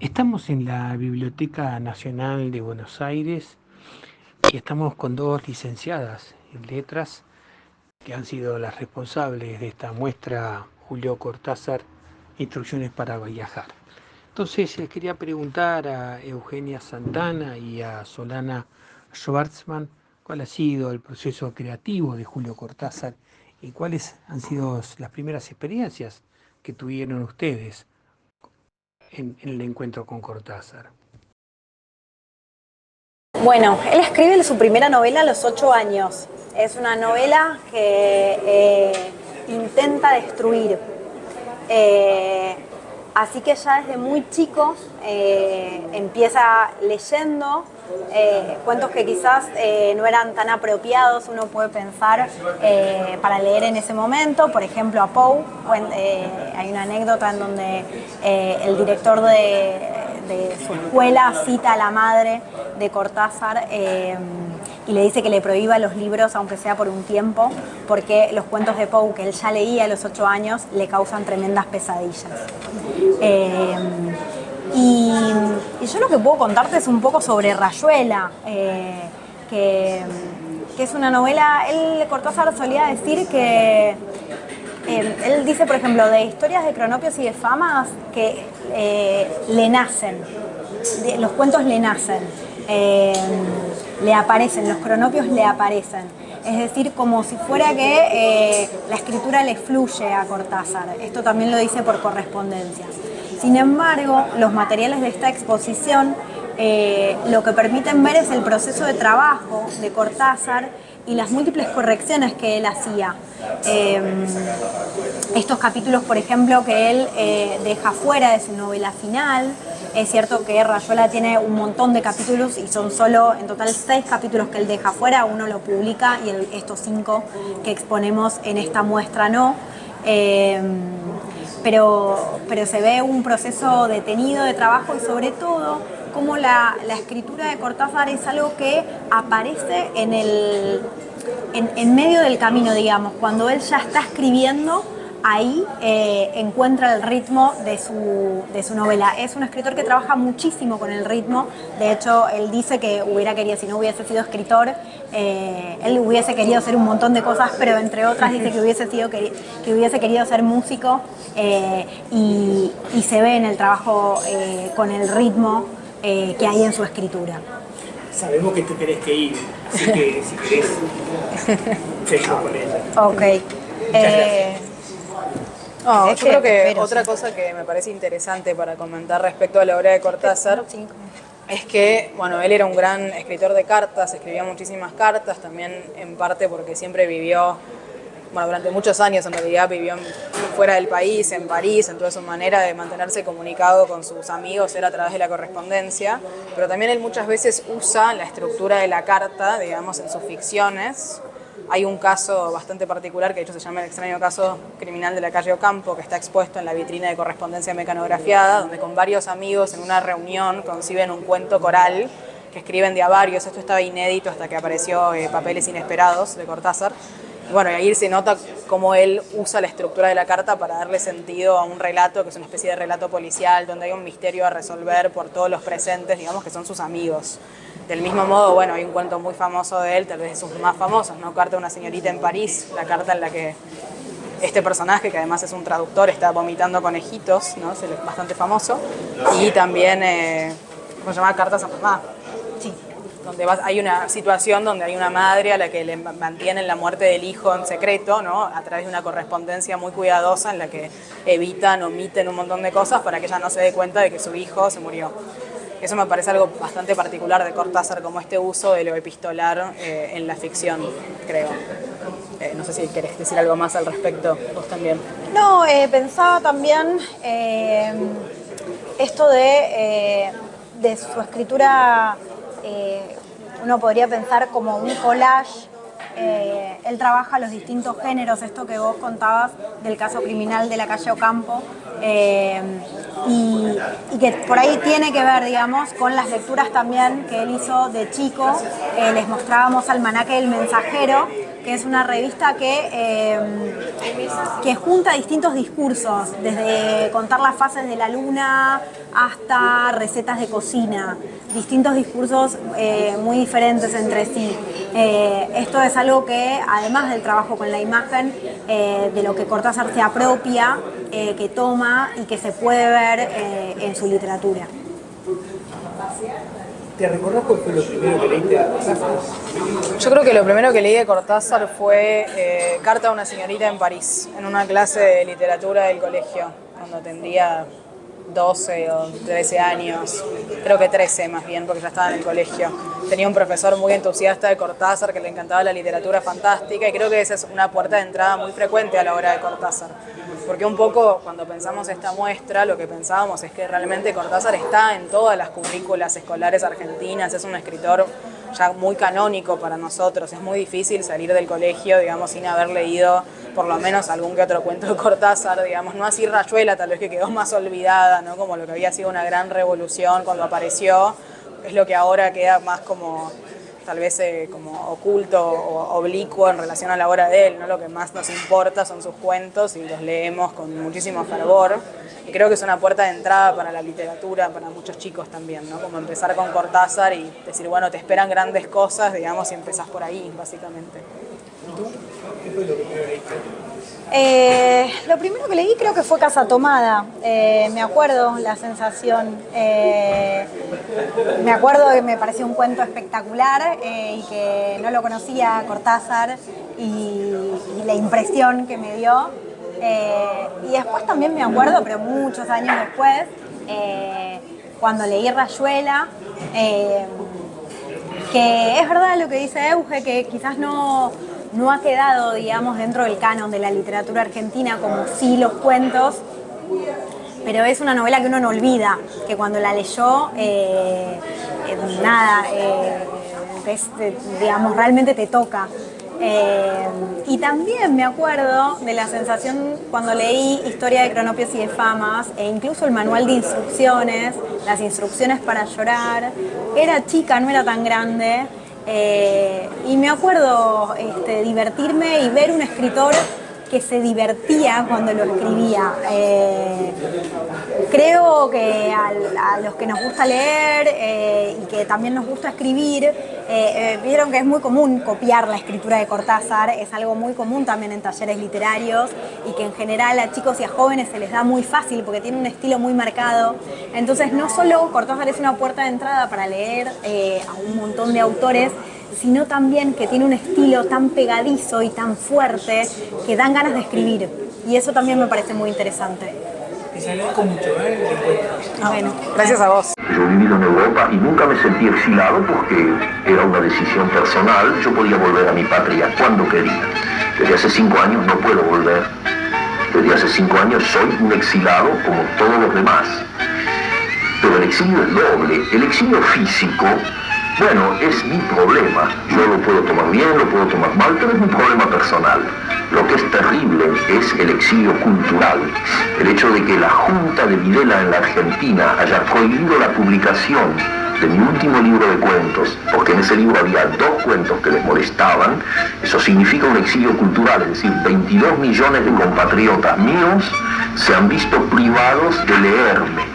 Estamos en la Biblioteca Nacional de Buenos Aires y estamos con dos licenciadas en letras que han sido las responsables de esta muestra, Julio Cortázar, Instrucciones para viajar. Entonces les quería preguntar a Eugenia Santana y a Solana Schwartzman cuál ha sido el proceso creativo de Julio Cortázar y cuáles han sido las primeras experiencias que tuvieron ustedes en el encuentro con Cortázar. Bueno, él escribe su primera novela a los 8 años. Es una novela que intenta destruir. Eh, Así que ya desde muy chico empieza leyendo cuentos que quizás no eran tan apropiados, uno puede pensar, para leer en ese momento. Por ejemplo, a Poe, hay una anécdota en donde el director de su escuela cita a la madre de Cortázar y le dice que le prohíba los libros, aunque sea por un tiempo, porque los cuentos de Poe, que él ya leía a los 8 años, le causan tremendas pesadillas. Y yo lo que puedo contarte es un poco sobre Rayuela, que, que es una novela. Cortázar solía decir que él dice, por ejemplo, de historias de cronopios y de famas que le nacen, los cuentos le nacen, le aparecen, los cronopios le aparecen. Es decir, como si fuera que la escritura le fluye a Cortázar. Esto también lo dice por correspondencia. Sin embargo, los materiales de esta exposición lo que permiten ver es el proceso de trabajo de Cortázar y las múltiples correcciones que él hacía. Estos capítulos, por ejemplo, que él deja fuera de su novela final. Es cierto que Rayuela tiene un montón de capítulos y son solo en total 6 capítulos que él deja fuera, uno lo publica y estos 5 que exponemos en esta muestra no. Pero se ve un proceso detenido de trabajo y sobre todo cómo la escritura de Cortázar es algo que aparece en medio del camino, digamos, cuando él ya está escribiendo. Ahí encuentra el ritmo de su novela. Es un escritor que trabaja muchísimo con el ritmo. De hecho, él dice que hubiera querido, si no hubiese sido escritor, él hubiese querido hacer un montón de cosas, pero entre otras dice que hubiese querido ser músico, y se ve en el trabajo con el ritmo que hay en su escritura. Sabemos que te querés que ir, así que si querés, seguimos con ella. Ok. No, yo creo que otra cosa que me parece interesante para comentar respecto a la obra de Cortázar es que, bueno, él era un gran escritor de cartas, escribía muchísimas cartas, también en parte porque siempre vivió, bueno, durante muchos años en realidad vivió fuera del país, en París, entonces su manera de mantenerse comunicado con sus amigos era a través de la correspondencia, pero también él muchas veces usa la estructura de la carta, digamos, en sus ficciones. Hay un caso bastante particular que de hecho se llama el extraño caso criminal de la calle Ocampo, que está expuesto en la vitrina de correspondencia mecanografiada, donde con varios amigos en una reunión conciben un cuento coral que escriben de a varios. Esto estaba inédito hasta que apareció Papeles Inesperados de Cortázar. Y bueno, y ahí se nota cómo él usa la estructura de la carta para darle sentido a un relato que es una especie de relato policial, donde hay un misterio a resolver por todos los presentes, digamos que son sus amigos. Del mismo modo, bueno, hay un cuento muy famoso de él, tal vez de sus más famosos, ¿no? Carta a una señorita en París, la carta en la que este personaje, que además es un traductor, está vomitando conejitos, ¿no? Es bastante famoso. Y también, ¿cómo se llama? Cartas a mamá. Sí. Donde hay una situación donde hay una madre a la que le mantienen la muerte del hijo en secreto, ¿no? A través de una correspondencia muy cuidadosa en la que evitan, omiten un montón de cosas para que ella no se dé cuenta de que su hijo se murió. Eso me parece algo bastante particular de Cortázar, como este uso de lo epistolar en la ficción, creo. No sé si querés decir algo más al respecto, vos también. No, pensaba también esto de su escritura, uno podría pensar como un collage. Él trabaja los distintos géneros, esto que vos contabas del caso criminal de la calle Ocampo, y que por ahí tiene que ver, digamos, con las lecturas también que él hizo de chico. Les mostrábamos Almanaque del Mensajero, que es una revista que junta distintos discursos, desde contar las fases de la luna hasta recetas de cocina, distintos discursos muy diferentes entre sí. Esto es algo que, además del trabajo con la imagen, de lo que Cortázar se apropia, que toma y que se puede ver en su literatura. ¿Te recordás cuál fue lo primero que leíste de Cortázar? Yo creo que lo primero que leí de Cortázar fue Carta a una señorita en París, en una clase de literatura del colegio, cuando tendría 12 o 13 años, creo que 13 más bien, porque ya estaba en el colegio. Tenía un profesor muy entusiasta de Cortázar que le encantaba la literatura fantástica y creo que esa es una puerta de entrada muy frecuente a la obra de Cortázar. Porque un poco cuando pensamos esta muestra, lo que pensábamos es que realmente Cortázar está en todas las currículas escolares argentinas, es un escritor ya muy canónico para nosotros, es muy difícil salir del colegio, digamos, sin haber leído por lo menos algún que otro cuento de Cortázar, digamos, no así Rayuela, tal vez que quedó más olvidada, ¿no? Como lo que había sido una gran revolución cuando apareció, es lo que ahora queda más como tal vez como oculto o oblicuo en relación a la obra de él, ¿no? Lo que más nos importa son sus cuentos y los leemos con muchísimo fervor. Y creo que es una puerta de entrada para la literatura, para muchos chicos también, ¿no? Como empezar con Cortázar y decir, bueno, te esperan grandes cosas, digamos, y empezás por ahí, básicamente. ¿Y tú? ¿Qué fue lo que primero leíste? Lo primero que leí creo que fue Casa Tomada. Me acuerdo la sensación. Me acuerdo que me pareció un cuento espectacular y que no lo conocía Cortázar y la impresión que me dio. Y después también me acuerdo, pero muchos años después, cuando leí Rayuela, que es verdad lo que dice Euge, que quizás no ha quedado, digamos, dentro del canon de la literatura argentina como sí los cuentos, pero es una novela que uno no olvida, que cuando la leyó, digamos, realmente te toca. Y también me acuerdo de la sensación cuando leí Historia de Cronopios y de Famas e incluso el manual de instrucciones, las instrucciones para llorar. Era chica, no era tan grande, y me acuerdo divertirme y ver un escritor que se divertía cuando lo escribía. Creo que a los que nos gusta leer y que también nos gusta escribir, vieron que es muy común copiar la escritura de Cortázar, es algo muy común también en talleres literarios y que en general a chicos y a jóvenes se les da muy fácil porque tiene un estilo muy marcado. Entonces no solo Cortázar es una puerta de entrada para leer a un montón de autores, sino también que tiene un estilo tan pegadizo y tan fuerte que dan ganas de escribir. Y eso también me parece muy interesante. Les agradezco mucho, Bueno, Gracias a vos. Yo he vivido en Europa y nunca me sentí exilado porque era una decisión personal. Yo podía volver a mi patria cuando quería. Desde hace 5 años no puedo volver. Desde hace 5 años soy un exilado como todos los demás. Pero el exilio es doble. El exilio físico, bueno, es mi problema. Yo lo puedo tomar bien, lo puedo tomar mal, pero es mi problema personal. Lo que es terrible es el exilio cultural. El hecho de que la Junta de Videla en la Argentina haya prohibido la publicación de mi último libro de cuentos, porque en ese libro había 2 cuentos que les molestaban, eso significa un exilio cultural, es decir, 22 millones de compatriotas míos se han visto privados de leerme.